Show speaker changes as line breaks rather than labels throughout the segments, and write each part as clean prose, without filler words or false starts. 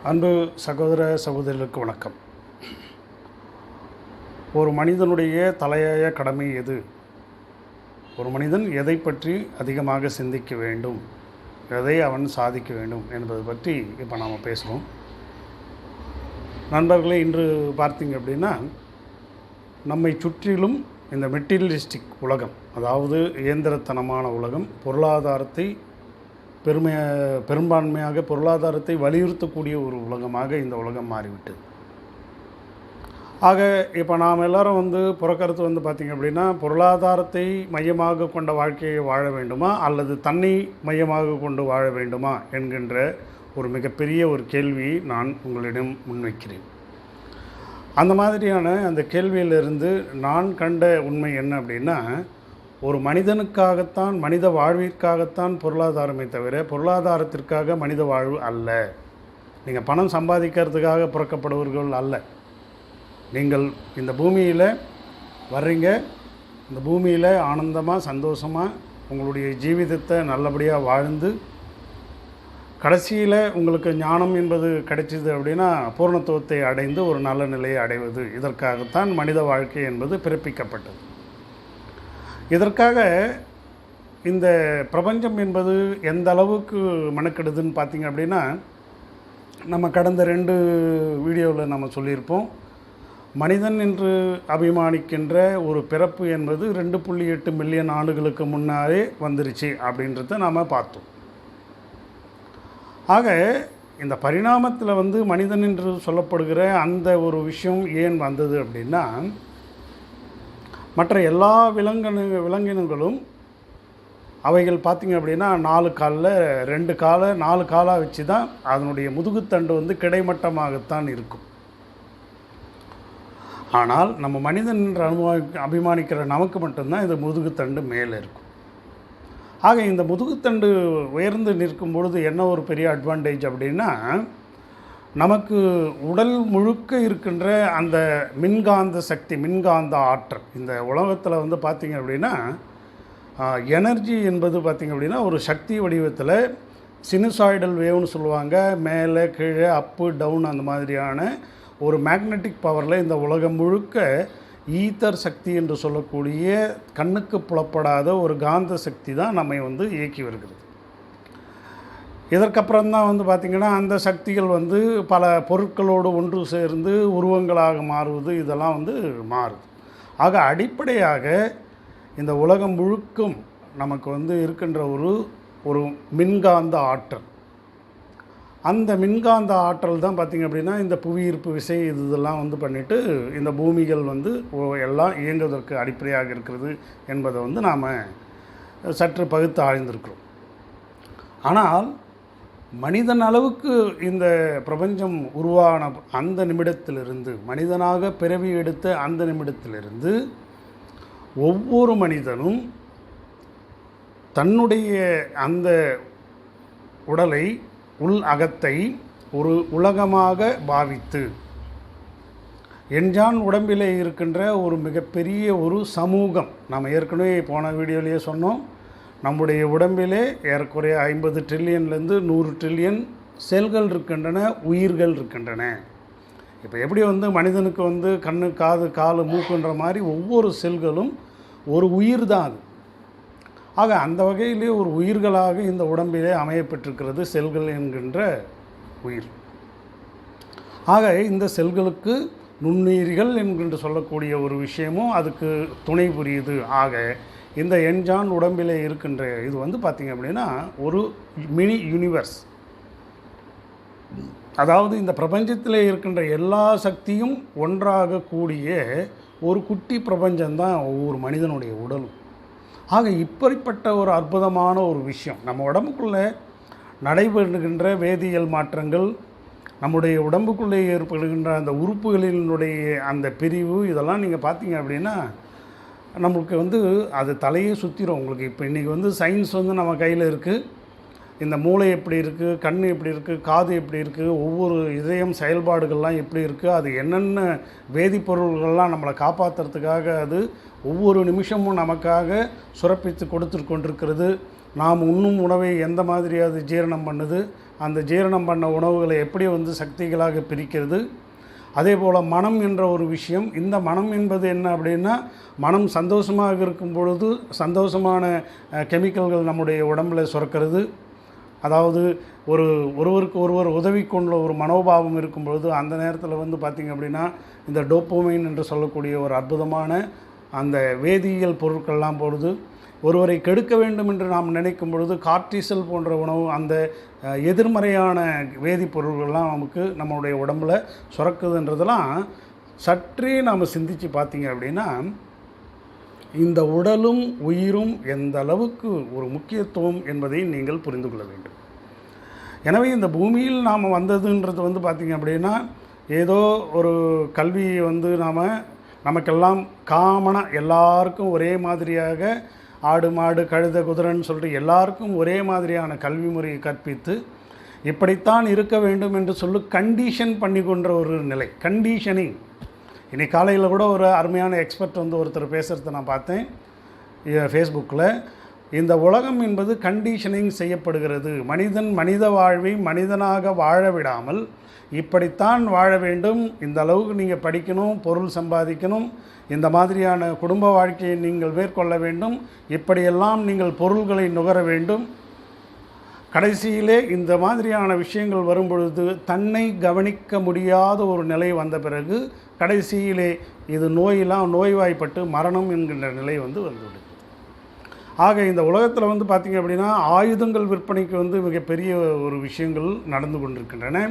அன்பு சகோதர சகோதரிகளுக்கு வணக்கம். ஒரு மனிதனுடைய தலையாய கடமை எது? ஒரு மனிதன் எதை பற்றி அதிகமாக சிந்திக்க வேண்டும், எதை அவன் சாதிக்க வேண்டும் என்பது பற்றி இப்போ நாம் பேசுகிறோம். நண்பர்களே, இன்று பார்த்தீங்க அப்படின்னா நம்மை சுற்றிலும் இந்த மெட்டீரியலிஸ்டிக் உலகம், அதாவது இயந்திரத்தனமான உலகம், பொருளாதாரத்தை பெரும்பான்மையாக பொருளாதாரத்தை வலியுறுத்தக்கூடிய ஒரு உலகமாக இந்த உலகம் மாறிவிட்டது. ஆக இப்போ நாம் எல்லோரும் புறக்கருத்து பார்த்திங்க அப்படின்னா, பொருளாதாரத்தை மையமாக கொண்ட வாழ்க்கையை வாழ வேண்டுமா அல்லது தன்னை மையமாக கொண்டு வாழ வேண்டுமா என்கின்ற ஒரு மிகப்பெரிய ஒரு கேள்வியை நான் உங்களிடம் முன்வைக்கிறேன். அந்த மாதிரியான அந்த கேள்வியிலிருந்து நான் கண்ட உண்மை என்ன அப்படின்னா, ஒரு மனிதனுக்காகத்தான், மனித வாழ்விற்காகத்தான் பொருளாதாரமே தவிர பொருளாதாரத்திற்காக மனித வாழ்வு அல்ல. நீங்கள் பணம் சம்பாதிக்கிறதுக்காக பிறக்கப்படுவர்கள் அல்ல. நீங்கள் இந்த பூமியில் வர்றீங்க, இந்த பூமியில் ஆனந்தமாக சந்தோஷமாக உங்களுடைய ஜீவிதத்தை நல்லபடியாக வாழ்ந்து கடைசியில் உங்களுக்கு ஞானம் என்பது கிடைச்சிது அப்படின்னா பூர்ணத்துவத்தை அடைந்து ஒரு நல்ல நிலையை அடைவது, இதற்காகத்தான் மனித வாழ்க்கை என்பது பிறப்பிக்கப்பட்டது. இதற்காக இந்த பிரபஞ்சம் என்பது எந்த அளவுக்கு மெனக்கெடுதுன்னு பார்த்திங்க அப்படின்னா, நம்ம கடந்த 2 வீடியோவில் நம்ம சொல்லியிருப்போம். மனிதன் என்று அபிமானிக்கின்ற ஒரு பிறப்பு என்பது 2.8 மில்லியன் ஆண்டுகளுக்கு முன்னாலே வந்துருச்சு அப்படின்றத நாம் பார்த்தோம். ஆக இந்த பரிணாமத்தில் மனிதன் என்று சொல்லப்படுகிற அந்த ஒரு விஷயம் ஏன் வந்தது அப்படின்னா, மற்ற எல்லா விலங்கினங்களும் அவைகள் பார்த்திங்க அப்படின்னா 4 காலில் 2 காலை 4 காலாக வச்சு தான் அதனுடைய முதுகுத்தண்டு கிடைமட்டமாகத்தான் இருக்கும். ஆனால் நம்ம மனிதன் என்று அபிமானிக்கிற நமக்கு மட்டும்தான் இந்த முதுகுத்தண்டு மேலே இருக்கும். ஆக இந்த முதுகுத்தண்டு உயர்ந்து நிற்கும் பொழுது என்ன ஒரு பெரிய அட்வான்டேஜ் அப்படின்னா, நமக்கு உடல் முழுக்க இருக்கின்ற அந்த மின்காந்த சக்தி, மின்காந்த ஆற்றல், இந்த உலகத்தில் பார்த்திங்க அப்படின்னா எனர்ஜி என்பது பார்த்திங்க அப்படின்னா ஒரு சக்தி வடிவத்தில் சினுசாய்டல் வேவ்னு சொல்லுவாங்க. மேலே கீழே அப்பு டவுன் அந்த மாதிரியான ஒரு மேக்னெட்டிக் பவரில் இந்த உலகம் முழுக்க ஈத்தர் சக்தி என்று சொல்லக்கூடிய கண்ணுக்கு புலப்படாத ஒரு காந்த சக்தி தான் நம்மை இயக்கி வருகிறது. இதற்கப்புறம் தான் பார்த்திங்கன்னா அந்த சக்திகள் பல பொருட்களோடு ஒன்று சேர்ந்து உருவங்களாக மாறுவது, இதெல்லாம் மாறுது. ஆக அடிப்படையாக இந்த உலகம் முழுக்கும் நமக்கு இருக்கின்ற ஒரு மின்காந்த ஆற்றல். அந்த மின்காந்த ஆற்றல் தான் பார்த்திங்க அப்படின்னா இந்த புவியீர்ப்பு விசை இதெல்லாம் பண்ணிவிட்டு இந்த பூமிகள் எல்லாம் இயங்குவதற்கு அடிப்படையாக இருக்கிறது என்பதை நாம் சற்று பகுத்து ஆழ்ந்திருக்கிறோம். ஆனால் மனிதன் அளவுக்கு இந்த பிரபஞ்சம் உருவான அந்த நிமிடத்திலிருந்து, மனிதனாக பிறவி எடுத்த அந்த நிமிடத்திலிருந்து ஒவ்வொரு மனிதனும் தன்னுடைய அந்த உடலை, உள் அகத்தை ஒரு உலகமாக பாவித்து, என்ஜான் உடம்பிலே இருக்கின்ற ஒரு மிகப்பெரிய ஒரு சமூகம். நாம் ஏற்கனவே போன வீடியோலேயே சொன்னோம், நம்முடைய உடம்பிலே ஏறக்குறைய 50 ட்ரில்லியன்லேருந்து 100 ட்ரில்லியன் செல்கள் இருக்கின்றன, உயிர்கள் இருக்கின்றன. இப்போ எப்படி மனிதனுக்கு கண்ணு, காது, கால், மூக்குன்ற மாதிரி ஒவ்வொரு செல்களும் ஒரு உயிர் தான் அது. ஆக அந்த வகையிலே ஒரு உயிர்களாக இந்த உடம்பிலே அமையப்பட்டிருக்கிறது செல்கள் என்கின்ற உயிர். ஆக இந்த செல்களுக்கு நுண்ணுயிர்கள் என்கின்ற சொல்லக்கூடிய ஒரு விஷயமும் அதுக்கு துணை புரியுது. ஆக இந்த என்ஜான் உடம்பிலே இருக்கின்ற இது பார்த்திங்க அப்படின்னா ஒரு மினி யூனிவர்ஸ். அதாவது இந்த பிரபஞ்சத்தில் இருக்கின்ற எல்லா சக்தியும் ஒன்றாக கூடிய ஒரு குட்டி பிரபஞ்சம்தான் ஒவ்வொரு மனிதனுடைய உடலும். ஆக இப்படிப்பட்ட ஒரு அற்புதமான ஒரு விஷயம் நம்ம உடம்புக்குள்ளே நடைபெறுகின்ற வேதியியல் மாற்றங்கள், நம்முடைய உடம்புக்குள்ளே ஏற்படுகின்ற அந்த உறுப்புகளினுடைய அந்த பிரிவு, இதெல்லாம் நீங்கள் பார்த்தீங்க அப்படின்னா நமக்கு அது தலையே சுற்றிடும் உங்களுக்கு. இப்போ இன்றைக்கி சயின்ஸ் நம்ம கையில் இருக்குது. இந்த மூளை எப்படி இருக்குது, கண் எப்படி இருக்குது, காது எப்படி இருக்குது, ஒவ்வொரு இதயம் செயல்பாடுகள்லாம் எப்படி இருக்குது, அது என்னென்ன வேதிப்பொருள்கள்லாம் நம்மளை காப்பாற்றுறதுக்காக அது ஒவ்வொரு நிமிஷமும் நமக்காக சுரப்பித்து கொடுத்து கொண்டிருக்கிறது. நாம் உண்ணும் உணவை எந்த மாதிரி அது ஜீரணம் பண்ணுது, அந்த ஜீரணம் பண்ண உணவுகளை எப்படி வந்து சக்திகளாக பிரிக்கிறது. அதே போல் மனம் என்ற ஒரு விஷயம், இந்த மனம் என்பது என்ன அப்படின்னா, மனம் சந்தோஷமாக இருக்கும் பொழுது சந்தோஷமான கெமிக்கல்கள் நம்முடைய உடம்பில் சுரக்கிறது. அதாவது ஒருவருக்கு ஒருவர் உதவி கொண்ட ஒரு மனோபாவம் இருக்கும் பொழுது அந்த நேரத்தில் வந்து பார்த்திங்க அப்படின்னா இந்த டோப்போமைன் என்று சொல்லக்கூடிய ஒரு அற்புதமான அந்த வேதியியல் பொருட்கள்லாம் போடுது. ஒருவரை கெடுக்க வேண்டும் என்று நாம் நினைக்கும் பொழுது கார்டிசல் போன்ற உணவு, அந்த எதிர்மறையான வேதிப்பொருள்கள்லாம் நமக்கு நம்மளுடைய உடம்பில் சுரக்குதுன்றதெல்லாம் சற்றே நாம் சிந்தித்து பார்த்திங்க அப்படின்னா இந்த உடலும் உயிரும் எந்த அளவுக்கு ஒரு முக்கியத்துவம் என்பதை நீங்கள் புரிந்து கொள்ள வேண்டும். எனவே இந்த பூமியில் நாம் வந்ததுன்றது வந்து பார்த்திங்க அப்படின்னா ஏதோ ஒரு கல்வியை வந்து நமக்கெல்லாம் காமனாக எல்லாருக்கும் ஒரே மாதிரியாக ஆடு மாடு கழுத குதிரைன்னு சொல்லிட்டு எல்லாருக்கும் ஒரே மாதிரியான கல்வி முறையை கற்பித்து இப்படித்தான் இருக்க வேண்டும் என்று சொல்லி கண்டிஷன் பண்ணி கொண்ட ஒரு நிலை, கண்டிஷனிங். இன்றைக்கி காலையில் கூட ஒரு அருமையான எக்ஸ்பர்ட் வந்து ஒருத்தர் பேசுகிறத நான் பார்த்தேன் ஃபேஸ்புக்கில். இந்த உலகம் என்பது கண்டிஷனிங் செய்யப்படுகிறது. மனிதன் மனித வாழ்வை மனிதனாக வாழ விடாமல் இப்படித்தான் வாழ வேண்டும், இந்த அளவுக்கு நீங்கள் படிக்கணும், பொருள் சம்பாதிக்கணும், இந்த மாதிரியான குடும்ப வாழ்க்கையை நீங்கள் மேற்கொள்ள வேண்டும், இப்படியெல்லாம் நீங்கள் பொருள்களை நுகர வேண்டும். கடைசியிலே இந்த மாதிரியான விஷயங்கள் வரும்பொழுது தன்னை கவனிக்க முடியாத ஒரு நிலை வந்த பிறகு கடைசியிலே இது நோய்வாய்ப்பட்டு மரணம் என்கின்ற நிலை வந்துவிடுது. ஆக இந்த உலகத்தில் வந்து பார்த்திங்க அப்படின்னா ஆயுதங்கள் விற்பனைக்கு வந்து மிகப்பெரிய ஒரு விஷயங்கள் நடந்து கொண்டிருக்கின்றன.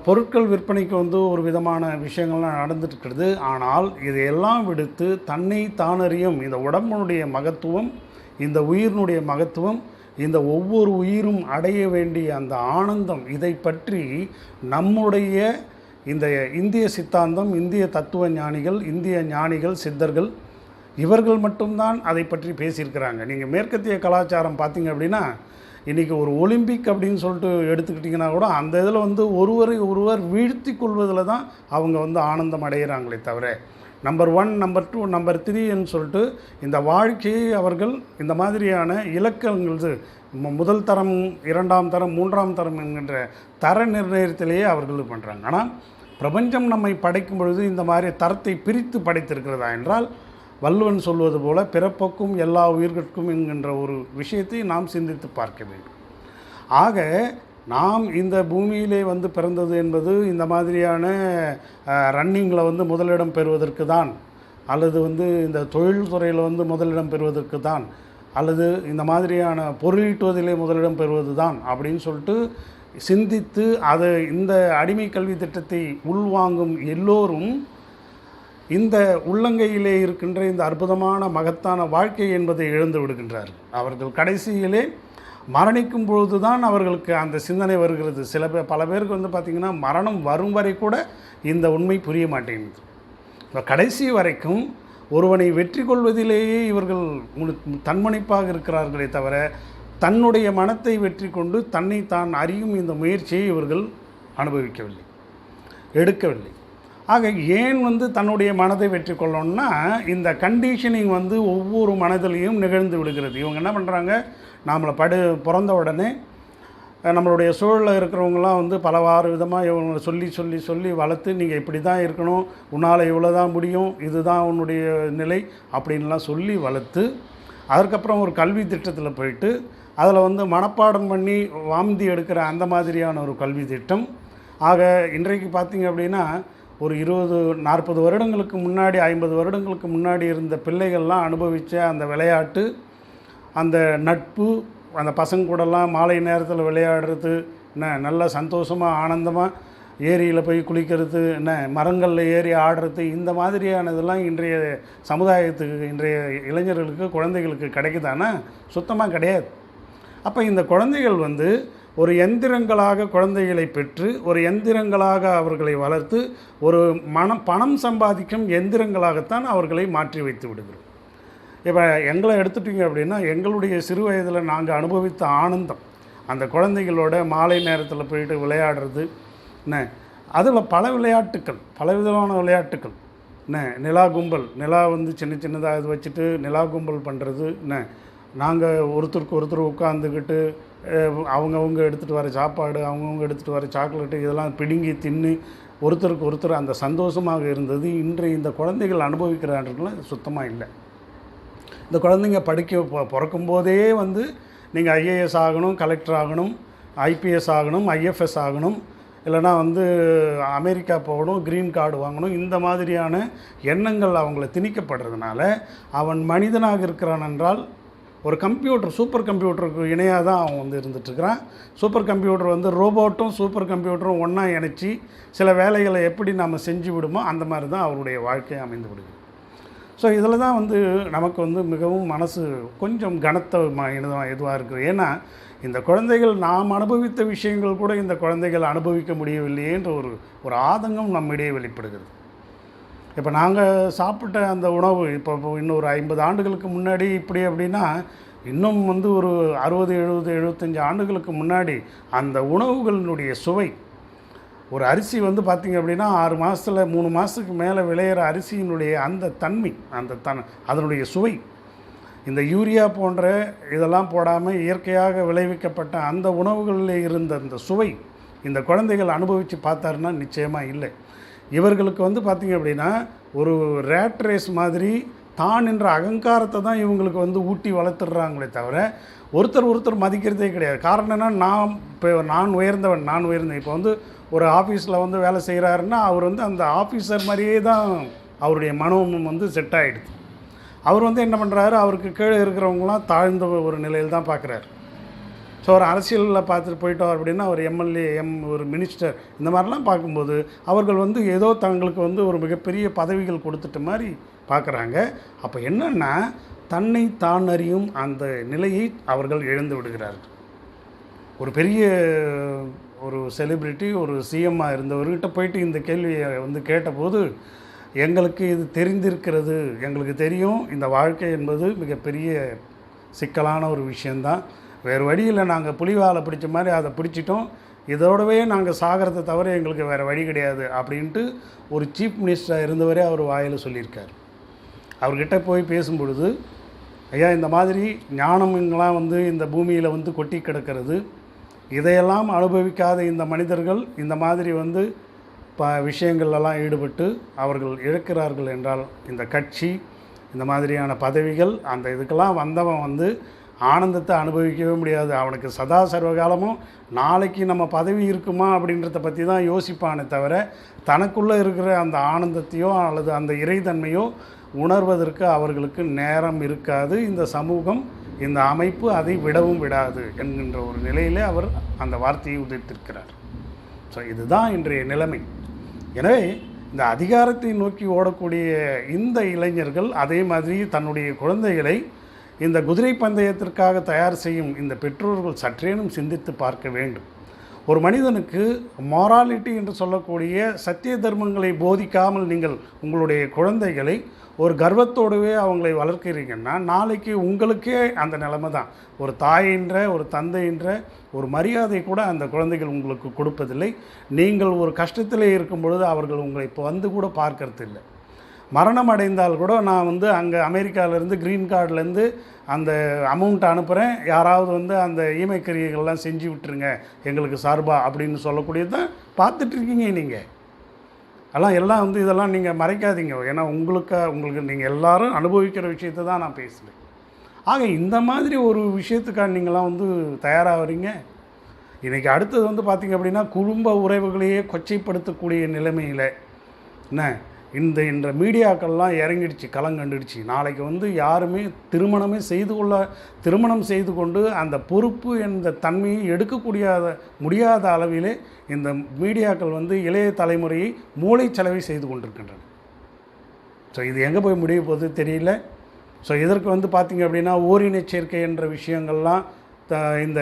பொருட்கள் விற்பனைக்கு வந்து ஒரு விதமான விஷயங்கள்லாம் நடந்துட்டுருக்கிறது. ஆனால் இதையெல்லாம் விடுத்து தன்னை தானறியும் இந்த உடம்பினுடைய மகத்துவம், இந்த உயிரினுடைய மகத்துவம், இந்த ஒவ்வொரு உயிரும் அடைய வேண்டிய அந்த ஆனந்தம், இதை பற்றி நம்முடைய இந்த இந்திய சித்தாந்தம், இந்திய தத்துவ ஞானிகள், இந்திய ஞானிகள், சித்தர்கள் இவர்கள் மட்டும்தான் அதை பற்றி பேசியிருக்கிறாங்க. நீங்கள் மேற்கத்திய கலாச்சாரம் பார்த்திங்க அப்படின்னா இன்றைக்கி ஒரு ஒலிம்பிக் அப்படின்னு சொல்லிட்டு எடுத்துக்கிட்டிங்கன்னா கூட அந்த இதில் வந்து ஒருவரை ஒருவர் வீழ்த்தி கொள்வதில் தான் அவங்க வந்து ஆனந்தம் அடைகிறாங்களே தவிர நம்பர் 1, நம்பர் 2, நம்பர் 3ன்னு சொல்லிட்டு இந்த வாழ்க்கையை அவர்கள் இந்த மாதிரியான இலக்கங்கள் முதல் தரம், 2ஆம் தரம், 3ஆம் தரம் என்கின்ற தர நிர்ணயத்திலேயே அவர்கள் பண்ணுறாங்க. ஆனால் பிரபஞ்சம் நம்மை படைக்கும் பொழுது இந்த மாதிரி தரத்தை பிரித்து படைத்திருக்கிறதா என்றால் வள்ளுவன் சொல்வது போல பிறப்புக்கும் எல்லா உயிர்கட்கும் என்கின்ற ஒரு விஷயத்தை நாம் சிந்தித்து பார்க்க வேண்டும். ஆக நாம் இந்த பூமியிலே வந்து பிறந்தது என்பது இந்த மாதிரியான ரன்னிங்கில் வந்து முதலிடம் பெறுவதற்கு தான், அல்லது வந்து இந்த தொழில்துறையில் வந்து முதலிடம் பெறுவதற்கு தான், அல்லது இந்த மாதிரியான பொருளீட்டுவதிலே முதலிடம் பெறுவது தான் அப்படின்னு சொல்லிட்டு சிந்தித்து அதை இந்த அடிமை கல்வி திட்டத்தை உள்வாங்கும் எல்லோரும் இந்த உள்ளங்கையிலே இருக்கின்ற இந்த அற்புதமான மகத்தான வாழ்க்கை என்பதை இழந்து விடுகின்றார்கள். அவர்கள் கடைசியிலே மரணிக்கும் பொழுது தான் அவர்களுக்கு அந்த சிந்தனை வருகிறது. பல பேருக்கு வந்து பார்த்திங்கன்னா மரணம் வரும் வரை கூட இந்த உண்மை புரிய மாட்டேங்குது. இப்போ கடைசி வரைக்கும் ஒருவனை வெற்றி கொள்வதிலேயே இவர்கள் தன்மணிப்பாக இருக்கிறார்களே தவிர தன்னுடைய மனத்தை வெற்றி கொண்டு தன்னை தான் அறியும் இந்த முயற்சியை இவர்கள் அனுபவிக்கவில்லை, எடுக்கவில்லை. ஆக ஏன் வந்து தன்னுடைய மனதை வெற்றி கொள்ளணும்னா இந்த கண்டிஷனிங் வந்து ஒவ்வொரு மனதிலையும் நிகழ்ந்து விடுகிறது. இவங்க என்ன பண்ணுறாங்க, நம்மளை பிறந்த உடனே நம்மளுடைய சூழலில் இருக்கிறவங்களாம் வந்து பலவாறு விதமாக இவங்க சொல்லி சொல்லி சொல்லி வளர்த்து நீங்கள் இப்படி தான் இருக்கணும், உன்னால் இவ்வளோ தான் முடியும், இதுதான் உன்னுடைய நிலை அப்படின்லாம் சொல்லி வளர்த்து அதற்கப்புறம் ஒரு கல்வி திட்டத்தில் போயிட்டு அதில் வந்து மனப்பாடம் பண்ணி வாந்தி எடுக்கிற அந்த மாதிரியான ஒரு கல்வி திட்டம். ஆக இன்றைக்கு பார்த்திங்க அப்படின்னா ஒரு 20-40 வருடங்களுக்கு முன்னாடி, 50 வருடங்களுக்கு முன்னாடி இருந்த பிள்ளைகள்லாம் அனுபவித்த அந்த விளையாட்டு, அந்த நட்பு, அந்த பசங்க கூடலாம் மாலை நேரத்தில் விளையாடுறது, நல்லா சந்தோஷமாக ஆனந்தமாக ஏரியில் போய் குளிக்கிறது, மரங்களில் ஏறி ஆடுறது, இந்த மாதிரியானதெல்லாம் இன்றைய சமுதாயத்துக்கு, இன்றைய இளைஞர்களுக்கு, குழந்தைகளுக்கு கிடைக்குதானா? சுத்தமாக கிடையாது. அப்போ இந்த குழந்தைகள் வந்து ஒரு எந்திரங்களாக குழந்தைகளை பெற்று ஒரு எந்திரங்களாக அவர்களை வளர்த்து ஒரு பணம் சம்பாதிக்கும் எந்திரங்களாகத்தான் அவர்களை மாற்றி வைத்து விடுகிறோம். இப்போ எங்களை எடுத்துட்டிங்க அப்படின்னா எங்களுடைய சிறு வயதில் நாங்கள் அனுபவித்த ஆனந்தம், அந்த குழந்தைகளோட மாலை நேரத்தில் போயிட்டு விளையாடுறது, அதில் பல விளையாட்டுக்கள், பலவிதமான விளையாட்டுக்கள், நிலா கும்பல், நிலா வந்து சின்ன சின்னதாக இது வச்சுட்டு நிலா கும்பல் பண்ணுறது, நாங்கள் ஒருத்தருக்கு ஒருத்தர் உட்காந்துக்கிட்டு அவங்கவுங்க எடுத்துகிட்டு வர சாப்பாடு, அவங்கவுங்க எடுத்துகிட்டு வர சாக்லேட்டு இதெல்லாம் பிடுங்கி தின்னு ஒருத்தருக்கு ஒருத்தர் அந்த சந்தோஷமாக இருந்தது இன்றைய இந்த குழந்தைகள் அனுபவிக்கிறார்கள் சுத்தமாக இல்லை. இந்த குழந்தைங்க பிறக்கும்போதே வந்து நீங்கள் ஐஏஎஸ் ஆகணும், கலெக்டர் ஆகணும், ஐபிஎஸ் ஆகணும், ஐஎஃப்எஸ் ஆகணும், இல்லைனா வந்து அமெரிக்கா போகணும், க்ரீன் கார்டு வாங்கணும், இந்த மாதிரியான எண்ணங்கள் அவங்கள திணிக்கப்படுறதுனால அவன் மனிதனாக இருக்கிறான் என்றால் ஒரு கம்ப்யூட்டர், சூப்பர் கம்ப்யூட்டருக்கு இணையாக தான் அவன் வந்து இருந்துகிட்ருக்கிறான். சூப்பர் கம்ப்யூட்டர் வந்து ரோபோட்டும் சூப்பர் கம்ப்யூட்டரும் ஒன்றா இணைச்சி சில வேலைகளை எப்படி நம்ம செஞ்சு விடுமோ அந்த மாதிரி தான் அவருடைய வாழ்க்கை அமைந்து விடுது. ஸோ இதில் தான் வந்து நமக்கு வந்து மிகவும் மனசு கொஞ்சம் எதுவாக இருக்குது. ஏன்னா இந்த குழந்தைகள் நாம் அனுபவித்த விஷயங்கள் கூட இந்த குழந்தைகள் அனுபவிக்க முடியவில்லையேன்ற ஒரு ஆதங்கம் நம்மிடையே வெளிப்படுகிறது. இப்போ நாங்கள் சாப்பிட்ட அந்த உணவு இப்போ இன்னொரு 50 ஆண்டுகளுக்கு முன்னாடி இப்படி அப்படின்னா, இன்னும் வந்து ஒரு 60, 70, 75 ஆண்டுகளுக்கு முன்னாடி அந்த உணவுகளினுடைய சுவை, ஒரு அரிசி வந்து பார்த்திங்க அப்படின்னா 6 மாதத்தில் 3 மாதத்துக்கு மேலே விளையிற அரிசியினுடைய அந்த தன்மை, அதனுடைய சுவை, இந்த யூரியா போன்ற இதெல்லாம் போடாமல் இயற்கையாக விளைவிக்கப்பட்ட அந்த உணவுகளில் இருந்த அந்த சுவை இந்த குழந்தைகள் அனுபவித்து பார்த்தாருன்னா நிச்சயமாக இல்லை. இவர்களுக்கு வந்து பார்த்திங்க அப்படின்னா ஒரு ரேட் ரேஸ் மாதிரி தான் என்ற அகங்காரத்தை தான் இவங்களுக்கு வந்து ஊட்டி வளர்த்துடுறாங்களே தவிர ஒருத்தர் மதிக்கிறதே கிடையாது. காரணம் என்ன, நான் உயர்ந்தேன். இப்போ வந்து ஒரு ஆஃபீஸில் வந்து வேலை செய்கிறாருன்னா அவர் வந்து அந்த ஆஃபீஸர் மாதிரியே தான் அவருடைய மனம் வந்து செட் ஆகிடுது. அவர் வந்து என்ன பண்ணுறாரு, அவருக்கு கீழே இருக்கிறவங்களாம் தாழ்ந்த ஒரு நிலையில் தான் பார்க்குறாரு. ஸோ ஒரு அரசியலில் பார்த்துட்டு போயிட்டோம் அப்படின்னா ஒரு எம்எல்ஏ, ஒரு மினிஸ்டர் இந்த மாதிரிலாம் பார்க்கும்போது அவர்கள் வந்து ஏதோ தங்களுக்கு வந்து ஒரு மிகப்பெரிய பதவிகள் கொடுத்துட்ட மாதிரி பார்க்குறாங்க. அப்போ என்னென்னா தன்னை தான் அறியும் அந்த நிலையை அவர்கள் இழந்து விடுகிறார்கள். ஒரு பெரிய ஒரு செலிப்ரிட்டி, ஒரு சிஎம்மாக இருந்தவர்கிட்ட போயிட்டு இந்த கேள்வியை வந்து கேட்டபோது, எங்களுக்கு இது தெரிந்திருக்கிறது, எங்களுக்கு தெரியும் இந்த வாழ்க்கை என்பது மிகப்பெரிய சிக்கலான ஒரு விஷயந்தான், வேறு வழியில் நாங்கள் புலிவாலை பிடிச்ச மாதிரி அதை பிடிச்சிட்டோம், இதோடவே நாங்கள் சாகிறத தவிர எங்களுக்கு வேறு வழி கிடையாது அப்படின்ட்டு ஒரு சீஃப் மினிஸ்டராக இருந்தவரே அவர் வாயில் சொல்லியிருக்கார். அவர்கிட்ட போய் பேசும்பொழுது, ஐயா இந்த மாதிரி ஞானம்லாம் வந்து இந்த பூமியில் வந்து கொட்டி கிடக்கிறது, இதையெல்லாம் அனுபவிக்காத இந்த மனிதர்கள் இந்த மாதிரி வந்து விஷயங்கள்லாம் ஈடுபட்டு அவர்கள் இழக்கிறார்கள் என்றால் இந்த கட்சி, இந்த மாதிரியான பதவிகள், அந்த இதுக்கெல்லாம் வந்தவன் வந்து ஆனந்தத்தை அனுபவிக்கவே முடியாது. அவனுக்கு சதா சர்வகாலமும் நாளைக்கு நம்ம பதவி இருக்குமா அப்படின்றத பற்றி தான் யோசிப்பானே தவிர தனக்குள்ளே இருக்கிற அந்த ஆனந்தத்தையோ அல்லது அந்த இறைத்தன்மையோ உணர்வதற்கு அவர்களுக்கு நேரம் இருக்காது. இந்த சமூகம், இந்த அமைப்பு அதை விடவும் விடாது என்கின்ற ஒரு நிலையிலே அவர் அந்த வார்த்தையை உதிர்த்திருக்கிறார். ஸோ இதுதான் இன்றைய நிலைமை. எனவே இந்த அதிகாரத்தை நோக்கி ஓடக்கூடிய இந்த இளைஞர்கள் அதே மாதிரி தன்னுடைய குழந்தைகளை இந்த குதிரை பந்தயத்திற்காக தயார் செய்யும் இந்த பெற்றோர்கள் சற்றேனும் சிந்தித்து பார்க்க வேண்டும். ஒரு மனிதனுக்கு மாராலிட்டி என்று சொல்லக்கூடிய சத்திய தர்மங்களை போதிக்காமல் நீங்கள் உங்களுடைய குழந்தைகளை ஒரு கர்வத்தோடவே அவங்களை வளர்க்கிறீங்கன்னா நாளைக்கு உங்களுக்கே அந்த நிலைமை தான். ஒரு தாயின்ற, ஒரு தந்தைன்ற ஒரு மரியாதை கூட அந்த குழந்தைகள் உங்களுக்கு கொடுப்பதில்லை. நீங்கள் ஒரு கஷ்டத்திலே இருக்கும் பொழுது அவர்கள் உங்களை இப்போ வந்து கூட பார்க்கறது இல்லை. மரணம் அடைந்தால் கூட நான் வந்து அங்கே அமெரிக்காவிலேருந்து க்ரீன் கார்டுலேருந்து அந்த அமௌண்ட்டை அனுப்புகிறேன், யாராவது வந்து அந்த ஈமைக்கரியர்கள்லாம் செஞ்சு விட்டுருங்க எங்களுக்கு சார்பாக அப்படின்னு சொல்லக்கூடியது தான் பார்த்துட்ருக்கீங்க நீங்கள். எல்லாம் வந்து இதெல்லாம் நீங்கள் மறைக்காதீங்க. ஏன்னா உங்களுக்கு நீங்கள் எல்லோரும் அனுபவிக்கிற விஷயத்தை தான் நான் பேசுகிறேன். ஆக இந்த மாதிரி ஒரு விஷயத்துக்காக நீங்களாம் வந்து தயாராகிறீங்க. இன்றைக்கி அடுத்தது வந்து பார்த்திங்க அப்படின்னா குடும்ப உறவுகளையே கொச்சைப்படுத்தக்கூடிய நிலைமையில் என்ன இந்த மீடியாக்கள்லாம் இறங்கிடுச்சு, களங்கண்டுடுச்சு. நாளைக்கு வந்து யாருமே திருமணம் செய்து கொண்டு அந்த பொறுப்பு என்ற தன்மையை எடுக்கக்கூடிய முடியாத அளவிலே இந்த மீடியாக்கள் வந்து இளைய தலைமுறையை மூளைச்சலவை செய்து கொண்டிருக்கின்றன. ஸோ இது எங்கே போய் முடிய போகுது தெரியல. ஸோ இதற்கு வந்து பார்த்திங்க அப்படின்னா ஓரின சேர்க்கை என்ற விஷயங்கள்லாம் இந்த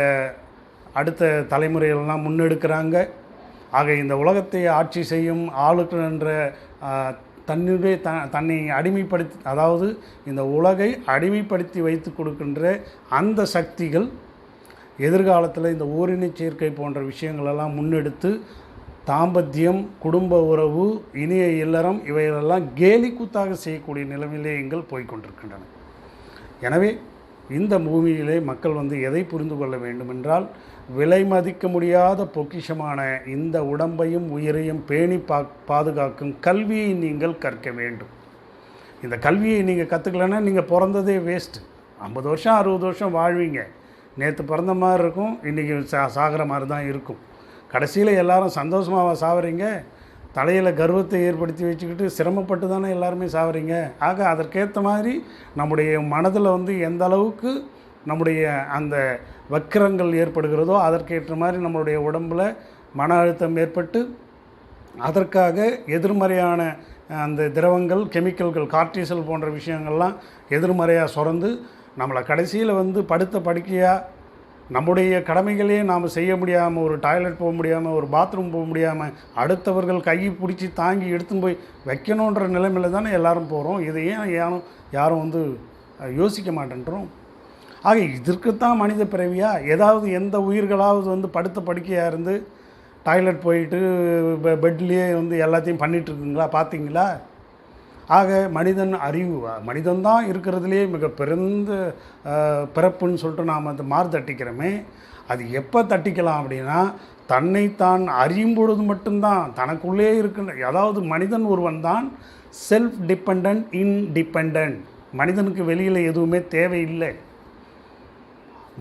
அடுத்த தலைமுறைகள்லாம் முன்னெடுக்கிறாங்க. ஆக இந்த உலகத்தை ஆட்சி செய்யும் ஆளுக்கு என்ற தன்னை அடிமைப்படுத்தி, அதாவது இந்த உலகை அடிமைப்படுத்தி வைத்து கொடுக்கின்ற அந்த சக்திகள் எதிர்காலத்தில் இந்த ஓரின சேர்க்கை போன்ற விஷயங்களெல்லாம் முன்னெடுத்து தாம்பத்தியம், குடும்ப உறவு, இனிய இல்லறம் இவைகளெல்லாம் கேலி கூத்தாக செய்யக்கூடிய நிலைமையிலே எங்கள் போய்கொண்டிருக்கின்றன. எனவே இந்த பூமியிலே மக்கள் வந்து எதை புரிந்து கொள்ள வேண்டுமென்றால், விலை மதிக்க முடியாத பொக்கிஷமான இந்த உடம்பையும் உயிரையும் பேணி பாதுகாக்கும் கல்வியை நீங்கள் கற்க வேண்டும். இந்த கல்வியை நீங்கள் கற்றுக்கலன்னா நீங்கள் பிறந்ததே வேஸ்ட்டு. 50 வருஷம் 60 வருஷம் வாழ்வீங்க. நேற்று பிறந்த மாதிரி இருக்கும், இன்றைக்கி சாகிற மாதிரி தான் இருக்கும். கடைசியில் எல்லோரும் சந்தோஷமாக சாவறீங்க. தலையில் கர்வத்தை ஏற்படுத்தி வச்சுக்கிட்டு சிரமப்பட்டு தானே எல்லாருமே சாவறீங்க. ஆக அதற்கேற்ற மாதிரி நம்முடைய மனதில் வந்து எந்த அளவுக்கு நம்முடைய அந்த வக்கிரங்கள் ஏற்படுகிறதோ அதற்கேற்ற மாதிரி நம்மளுடைய உடம்பில் மன அழுத்தம் ஏற்பட்டு அதற்காக எதிர்மறையான அந்த திரவங்கள், கெமிக்கல்கள், கார்டிசல் போன்ற விஷயங்கள்லாம் எதிர்மறையாக சுரந்து நம்மளை கடைசியில் வந்து படுத்த படுக்கையாக நம்முடைய கடமைகளே நாம் செய்ய முடியாமல், ஒரு டாய்லெட் போக முடியாமல், ஒரு பாத்ரூம் போக முடியாமல், அடுத்தவர்கள் கையை பிடிச்சி தாங்கி எடுத்துன்னு போய் வைக்கணுன்ற நிலைமையில் தானே எல்லோரும் போகிறோம். இதை யாரும் வந்து யோசிக்க மாட்டேன்றோம். ஆக இதற்குத்தான் மனித பிறவியா? ஏதாவது எந்த உயிர்களாவது வந்து படுத்த படுக்கையாக இருந்து டாய்லெட் போயிட்டு பெட்லேயே வந்து எல்லாத்தையும் பண்ணிகிட்ருக்குங்களா? பார்த்தீங்களா? ஆக மனிதன் அறிவு, மனிதன்தான் இருக்கிறதுலே மிக பிறந்த பிறப்புன்னு சொல்லிட்டு நாம் அந்த மாறு தட்டிக்கிறோமே, அது எப்போ தட்டிக்கலாம் அப்படின்னா, தன்னைத்தான் அறியும் பொழுது மட்டும்தான். தனக்குள்ளே இருக்கின்ற, அதாவது மனிதன் ஒருவன் தான் செல்ஃப் டிபெண்ட், இன்டிபெண்ட். மனிதனுக்கு வெளியில் எதுவுமே தேவையில்லை.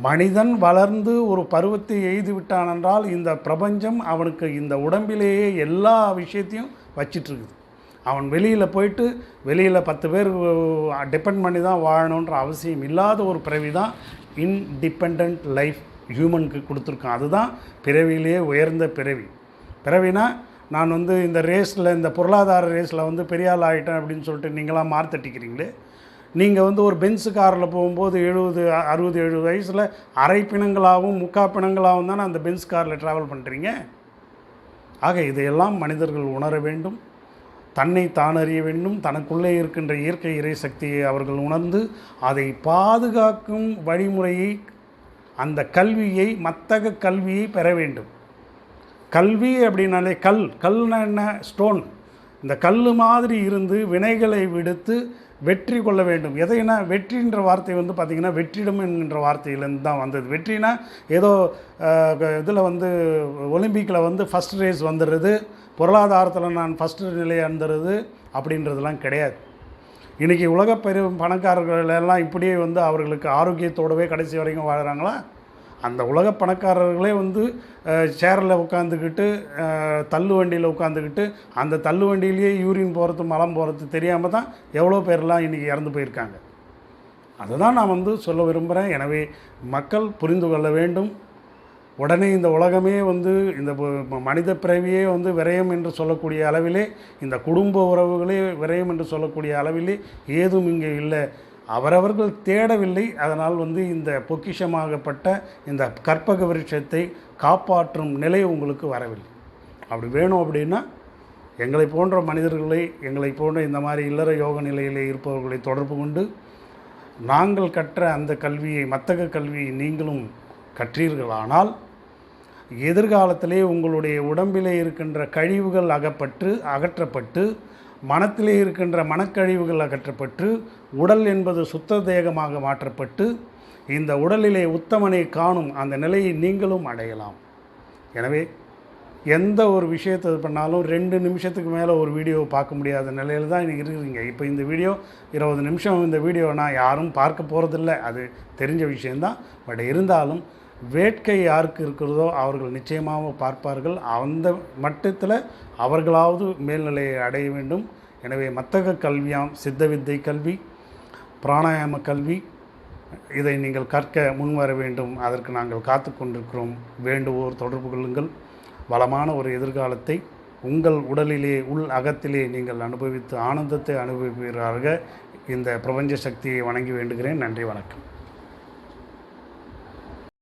மனிதன் வளர்ந்து ஒரு பருவத்தை எய்து விட்டான் என்றால் இந்த பிரபஞ்சம் அவனுக்கு இந்த உடம்பிலேயே எல்லா விஷயத்தையும் வச்சிட்ருக்குது. அவன் வெளியில் போயிட்டு வெளியில் 10 பேர் டிபெண்ட் பண்ணி தான் வாழணுன்ற அவசியம் இல்லாத ஒரு பிறவி தான் இன்டிபெண்ட் லைஃப் ஹியூமனுக்கு கொடுத்துருக்கான். அதுதான் பிறவியிலேயே உயர்ந்த பிறவினா நான் வந்து இந்த ரேஸில், இந்த பொருளாதார ரேஸில் வந்து பெரிய ஆள் ஆகிட்டேன் அப்படின்னு சொல்லிட்டு நீங்களாம் மார்த்தட்டிக்கிறீங்களே. நீங்கள் வந்து ஒரு பென்ஸு காரில் போகும்போது 70, 60, 70 வயசில் அரை பிணங்களாகவும் பிணங்களாகவும் தானே அந்த பென்ஸ் காரில் ட்ராவல் பண்ணுறீங்க. ஆக இதையெல்லாம் மனிதர்கள் உணர வேண்டும், தன்னை தானறிய வேண்டும். தனக்குள்ளே இருக்கின்ற இயற்கை இறை சக்தியை அவர்கள் உணர்ந்து அதை பாதுகாக்கும் வழிமுறையை, அந்த கல்வியை, மத்தக கல்வியை பெற வேண்டும். கல்வி அப்படின்னாலே கல்னா என்ன? ஸ்டோன். இந்த கல் மாதிரி இருந்து வினைகளை விடுத்து வெற்றி கொள்ள வேண்டும். எதைனா வெற்றின்ற வார்த்தை வந்து பார்த்திங்கன்னா வெற்றிடம் என்கின்ற வார்த்தையிலேருந்து தான் வந்தது. வெற்றினா ஏதோ இதில் வந்து ஒலிம்பிக்கில் வந்து ஃபஸ்ட் ரேஸ் வந்துடுறது, பொருளாதாரத்தில் நான் ஃபஸ்ட்டு நிலையை வந்துடுறது அப்படின்றதுலாம் கிடையாது. இன்றைக்கி உலக பணக்காரர்கள் எல்லாம் இப்படியே வந்து அவர்களுக்கு ஆரோக்கியத்தோடவே கடைசி வரைக்கும் வாழ்கிறாங்களா? அந்த உலக பணக்காரர்களே வந்து சேரில் உட்காந்துக்கிட்டு, தள்ளு வண்டியில் உட்காந்துக்கிட்டு, அந்த தள்ளு வண்டியிலேயே யூரின் போகிறது, மலம் போகிறது தெரியாமல் தான் எவ்வளோ பேர்லாம் இன்றைக்கி இறந்து போயிருக்காங்க. அதை தான் நான் வந்து சொல்ல விரும்புகிறேன். எனவே மக்கள் புரிந்து கொள்ள வேண்டும். உடனே இந்த உலகமே வந்து இந்த மனித பிறவியே வந்து விரயம் என்று சொல்லக்கூடிய அளவிலே, இந்த குடும்ப உறவுகளே விரயம் என்று சொல்லக்கூடிய அளவிலே ஏதும் இங்கே இல்லை. அவரவர்கள் தேடவில்லை. அதனால் வந்து இந்த பொக்கிஷமாகப்பட்ட இந்த கற்பக விருட்சத்தை காப்பாற்றும் நிலை உங்களுக்கு வரவில்லை. அப்படி வேணும் அப்படின்னா எங்களை போன்ற மனிதர்களை, எங்களை போன்ற இந்த மாதிரி இல்லற யோக நிலையிலே இருப்பவர்களை தொடர்பு கொண்டு நாங்கள் கற்ற அந்த கல்வியை, மத்தக கல்வியை நீங்களும் கற்றீர்களானால் எதிர்காலத்திலே உங்களுடைய உடம்பிலே இருக்கின்ற கழிவுகள் அகற்றப்பட்டு மனத்திலே இருக்கின்ற மனக்கழிவுகள் அகற்றப்பட்டு உடல் என்பது சுத்த தேகமாக மாற்றப்பட்டு இந்த உடலிலே உத்தமனை காணும் அந்த நிலையை நீங்களும் அடையலாம். எனவே எந்த ஒரு விஷயத்தை பண்ணாலும் 2 நிமிஷத்துக்கு மேலே ஒரு வீடியோவை பார்க்க முடியாத நிலையில் தான் இன்றைக்கி இருக்கிறீங்க. இப்போ இந்த வீடியோ 20 நிமிஷம், இந்த வீடியோனா யாரும் பார்க்க போகிறதில்ல, அது தெரிஞ்ச விஷயந்தான். பட் இருந்தாலும் வேட்கை யாருக்கு இருக்கிறதோ அவர்கள் நிச்சயமாக பார்ப்பார்கள். அந்த மட்டத்தில் அவர்களாவது மேல்நிலையை அடைய வேண்டும். எனவே மத்தக கல்வியாம் சித்த வித்தை கல்வி, பிராணாயாம கல்வி, இதை நீங்கள் கற்க முன்வர வேண்டும். அதற்கு நாங்கள் காத்து கொண்டிருக்கிறோம். வேண்டுவோர் தொடர்பு கொள்ளுங்கள். வளமான ஒரு எதிர்காலத்தை உங்கள் உடலிலே, அகத்திலே நீங்கள் அனுபவித்து ஆனந்தத்தை அனுபவிப்பீராக இந்த பிரபஞ்ச சக்தியை வணங்கி வேண்டுகிறேன். நன்றி, வணக்கம்.